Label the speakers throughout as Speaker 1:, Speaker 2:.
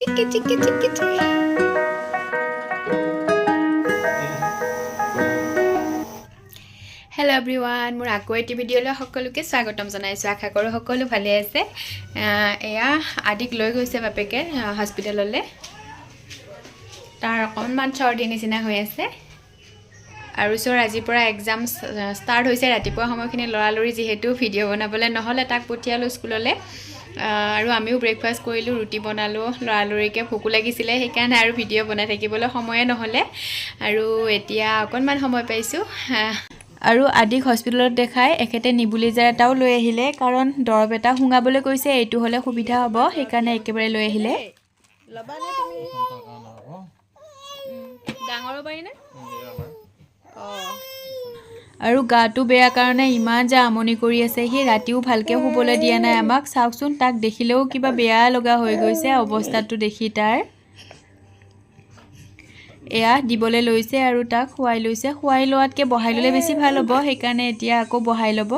Speaker 1: Chicky, chicky, chicky, chicky. Hello everyone, মোৰ আকৌ এটি ভিডিঅ'লৈ সকলোকে স্বাগতম জনাইছো। আশা কৰো সকলো ভালে আছে। এয়া আদিক লৈ গৈছে বাপেকে হস্পিটেললৈ। তাৰ অকণমান চৰ্দি নিচিনা হৈ আছে। আৰু সৰ আজিৰ পৰা এক্সাম ষ্টাৰ্ট হৈছে। ৰাতিপুৱা সময়খিনি লৰালৰি যেহেতু ভিডিঅ' বনাবলৈ নহলে তাক পঠিয়ালো স্কুললৈ। আৰু আমিও ব্ৰেকফাষ্ট কৰিলো, ৰুটি বনালো, লৰালৰিকে ভোকো লাগিছিলে সেইকাৰণে আৰু ভিডিঅ' বনাই থাকিবলৈ সময়ে নহলে। আৰু এতিয়া অকণমান সময় পাইছো। আৰু আদিক হস্পিটেলত দেখাই এখেতে নিবুলিজাৰ এটাও লৈ আহিলে, কাৰণ দৰব এটা শুঙাবলৈ কৈছে। এইটো হলে সুবিধা হ'ব, সেইকাৰণে একেবাৰে লৈ আহিলে। লবানে তুমি? ডাঙৰো পাৰিনে? আৰু গাটো বেয়া কাৰণে ইমান যে আমনি কৰি আছে। সি ৰাতিও ভালকে শুবলৈ দিয়া নাই আমাক। চাওকচোন, তাক দেখিলেও কিবা বেয়া লগা হৈ গৈছে অৱস্থাটো দেখি তাৰ। এয়া দিবলৈ লৈছে আৰু তাক খুৱাই লৈছে। খুৱাই লোৱাতকৈ বহাই ল'লে বেছি ভাল হ'ব, সেইকাৰণে এতিয়া আকৌ বহাই ল'ব।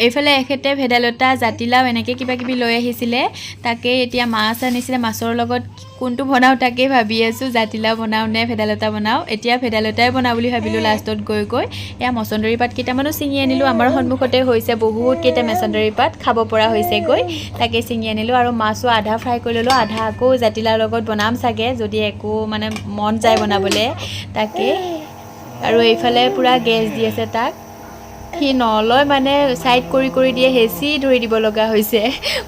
Speaker 1: এইফালে এখেতে ভেদাইলতা, জাতিলাও এনেকৈ কিবা কিবি লৈ আহিছিলে। তাকে এতিয়া মাছ আনিছিলে, মাছৰ লগত কোনটো বনাওঁ তাকেই ভাবি আছোঁ। জাতিলাও বনাওঁ নে ভেদাইলতা বনাওঁ। এতিয়া ভেদাইলতাই বনাওঁ বুলি ভাবিলোঁ লাষ্টত গৈ এয়া মচন্দৰী পাত কেইটামানো ছিঙি আনিলোঁ। আমাৰ সন্মুখতে হৈছে বহুত কেইটা মচন্দৰী পাত, খাব পৰা হৈছেগৈ। তাকে ছিঙি আনিলোঁ আৰু মাছো আধা ফ্ৰাই কৰি ল'লোঁ, আধা আকৌ জাতিলাওৰ লগত বনাম চাগে, যদি একো মানে মন যায় বনাবলৈ তাকে। আৰু এইফালে পূৰা গেছ দি আছে তাক। সি নলয় মানে চাইড কৰি কৰি দিয়ে, হেঁচি ধৰি দিব লগা হৈছে।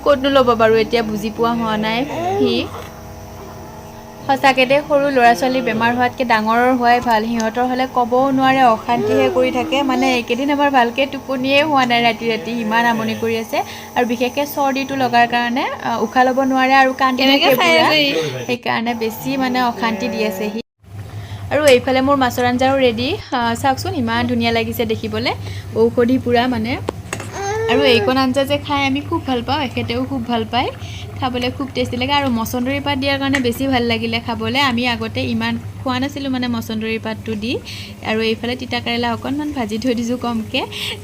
Speaker 1: ক'তনো ল'ব বাৰু, এতিয়া বুজি পোৱা হোৱা নাই সি। সঁচাকৈ দেই, সৰু ল'ৰা ছোৱালী বেমাৰ হোৱাতকৈ ডাঙৰৰ হোৱাই ভাল। সিহঁতৰ হ'লে ক'বও নোৱাৰে, অশান্তিহে কৰি থাকে। মানে এইকেইদিন আমাৰ ভালকৈ টোপনিয়ে হোৱা নাই, ৰাতি ৰাতি ইমান আমনি কৰি আছে। আৰু বিশেষকৈ চৰ্দিটো লগাৰ কাৰণে উশাহ ল'ব নোৱাৰে আৰু কান্দি থাকে পুৰা, সেইকাৰণে বেছি মানে অশান্তি দি আছে সি। আৰু এইফালে মোৰ মাছৰ আঞ্জাও ৰেডি। চাওকচোন, ইমান ধুনীয়া লাগিছে দেখিবলৈ, ঔষধি পূৰা মানে। আৰু এইকণ আঞ্জা যে খাই আমি খুব ভাল পাওঁ, এখেতেও খুব ভাল পায়, খাবলৈ খুব টেষ্টি লাগে। আৰু মচন্দৰী পাত দিয়াৰ কাৰণে বেছি ভাল লাগিলে খাবলৈ। আমি আগতে ইমান খোৱা নাছিলোঁ মানে মচন্দৰী পাতটো দি। আৰু এইফালে তিতা কেৰেলা অকণমান ভাজি থৈ দিছোঁ কমকৈ,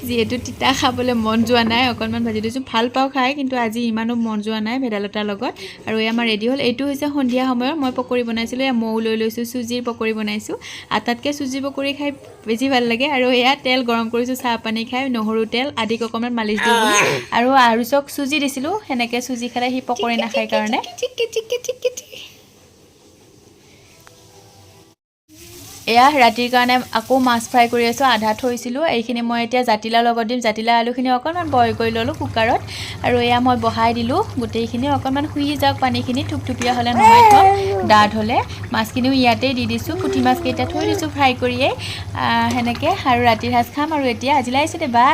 Speaker 1: যিহেতু তিতা খাবলৈ মন যোৱা নাই, অকণমান ভাজি থৈছোঁ। ভাল পাওঁ খাই, কিন্তু আজি ইমানো মন যোৱা নাই ভেদাইলতাৰ লগত। আৰু এই আমাৰ ৰেডি হ'ল। এইটো হৈছে সন্ধিয়া সময়ত মই পকৰি বনাইছিলোঁ। এয়া মৌ লৈ লৈছোঁ, চুজিৰ পকৰি বনাইছোঁ। আটাতকৈ চুজি পকৰি খাই বেছি ভাল লাগে। আৰু এয়া তেল গৰম কৰিছোঁ চাহ পানী খাই, নহৰু তেল আদিক অকণমান মালিচ দিওঁ বুলি। আৰু চক চুজি দিছিলোঁ, সেনেকৈ চুজি খালে সি পকৰি নাখায় কাৰণে। এয়া ৰাতিৰ কাৰণে আকৌ মাছ ফ্ৰাই কৰি আছোঁ, আধা থৈছিলোঁ। এইখিনি মই এতিয়া জাতিলাওৰ লগত দিম। জাতিলাও আলুখিনি অকণমান বইল কৰি ল'লোঁ কুকাৰত, আৰু এয়া মই বহাই দিলোঁ গোটেইখিনি। অকণমান শুহি যাওক পানীখিনি, থুপথুপীয়া হ'লে নমাই থ'ম, ডাঠ হ'লে। মাছখিনিও ইয়াতেই দি দিছোঁ, পুঠি মাছকেইটা থৈ দিছোঁ ফ্ৰাই কৰিয়েই। সেনেকৈ আৰু ৰাতিৰ সাজ খাম আৰু এতিয়া। আজিলৈ আহিছোঁ দে, বাই।